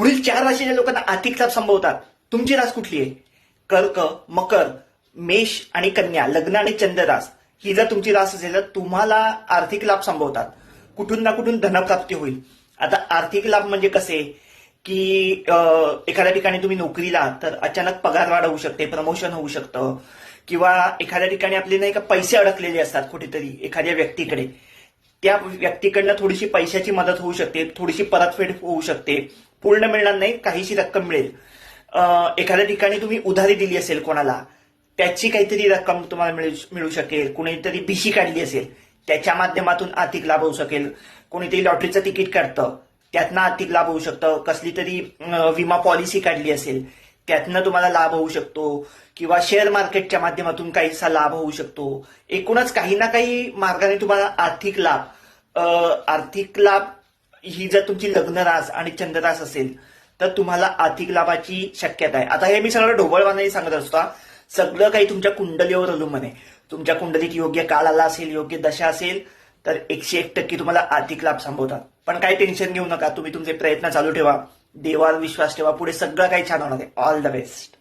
पुढील 4 राशीच्या लोकांना आर्थिक लाभ संभवतात. तुमची रास कुठली आहे? कर्क, मकर, मेष आणि कन्या, लग्न आणि चंद्र रास. ही जर तुमची रास असेल तर तुम्हाला आर्थिक लाभ संभवतात. कुठून ना कुठून धनप्राप्ती होईल. आता आर्थिक लाभ म्हणजे कसे की एखाद्या ठिकाणी तुम्ही नोकरीला आहात तर अचानक पगार वाढ होऊ शकते, प्रमोशन होऊ शकतं, किंवा एखाद्या ठिकाणी आपले नाही का पैसे अडकलेले असतात कुठेतरी एखाद्या व्यक्तीकडे, त्या व्यक्तीकडनं थोडीशी पैशाची मदत होऊ शकते, थोडीशी परतफेड होऊ शकते. पूर्ण मिळणार नाही, काहीशी रक्कम मिळेल. एखाद्या ठिकाणी तुम्ही उधारी दिली असेल कोणाला, त्याची काहीतरी रक्कम तुम्हाला मिळू शकेल. कोणीतरी भिशी काढली असेल, त्याच्या माध्यमातून आर्थिक लाभ होऊ शकेल. कोणीतरी लॉटरीचं तिकीट काढतं, त्यातनं आर्थिक लाभ होऊ शकतं. कसली तरी विमा पॉलिसी काढली असेल, त्यातनं तुम्हाला लाभ होऊ शकतो, किंवा शेअर मार्केटच्या माध्यमातून काहीसा लाभ होऊ शकतो. एकूणच काही ना काही मार्गाने तुम्हाला आर्थिक लाभ ही जर तुमची लग्न रास आणि चंद्र रास असेल तर तुम्हाला आर्थिक लाभाची शक्यता आहे. आता हे मी सगळं ढोबळमानाने सांगत असतो. सगळं काही तुमच्या कुंडलीवर अवलंबून आहे. तुमच्या कुंडलीत योग्य काळ आला असेल, योग्य दशा असेल तर 101% तुम्हाला आर्थिक लाभ संभवतात. पण काही टेन्शन घेऊ नका, तुम्ही तुमचे प्रयत्न चालू ठेवा, देवावर विश्वास ठेवा, पुढे सगळं काही छान होणार आहे. All the best.